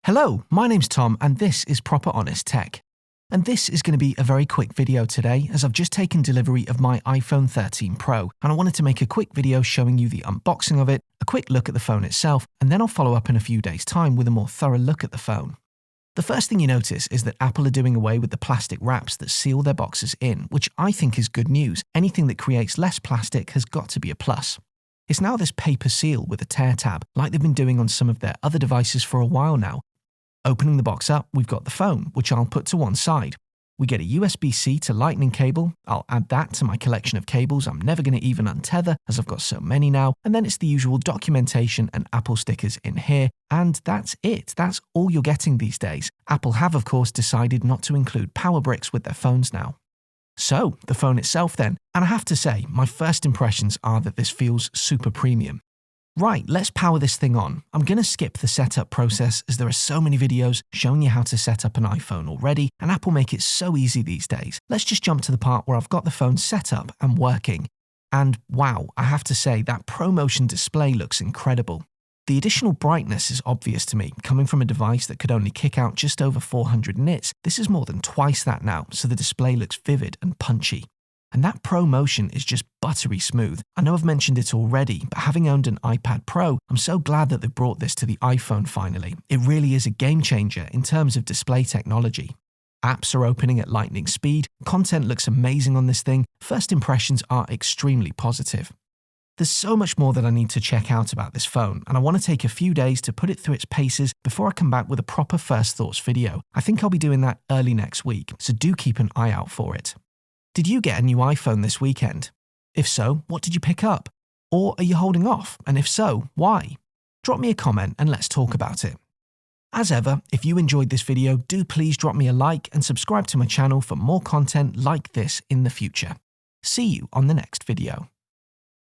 Hello, my name's Tom and this is Proper Honest Tech. And this is going to be a very quick video today as I've just taken delivery of my iPhone 13 Pro and I wanted to make a quick video showing you the unboxing of it, a quick look at the phone itself, and then I'll follow up in a few days' time with a more thorough look at the phone. The first thing you notice is that Apple are doing away with the plastic wraps that seal their boxes in, which I think is good news. Anything that creates less plastic has got to be a plus. It's now this paper seal with a tear tab, like they've been doing on some of their other devices for a while now. Opening the box up, we've got the phone, which I'll put to one side. We get a USB-C to Lightning cable. I'll add that to my collection of cables I'm never going to even untether as I've got so many now. And then it's the usual documentation and Apple stickers in here. And that's it. That's all you're getting these days. Apple have, of course, decided not to include power bricks with their phones now. So, the phone itself then. And I have to say, my first impressions are that this feels super premium. Right, let's power this thing on. I'm going to skip the setup process as there are so many videos showing you how to set up an iPhone already, and Apple make it so easy these days. Let's just jump to the part where I've got the phone set up and working. And wow, I have to say that ProMotion display looks incredible. The additional brightness is obvious to me. Coming from a device that could only kick out just over 400 nits, this is more than twice that now, so the display looks vivid and punchy. And that ProMotion is just buttery smooth. I know I've mentioned it already, but having owned an iPad Pro, I'm so glad that they've brought this to the iPhone finally. It really is a game changer in terms of display technology. Apps are opening at lightning speed, content looks amazing on this thing, first impressions are extremely positive. There's so much more that I need to check out about this phone, and I want to take a few days to put it through its paces before I come back with a proper first thoughts video. I think I'll be doing that early next week, so do keep an eye out for it. Did you get a new iPhone this weekend? If so, what did you pick up? Or are you holding off? And if so, why? Drop me a comment and let's talk about it. As ever, if you enjoyed this video, do please drop me a like and subscribe to my channel for more content like this in the future. See you on the next video.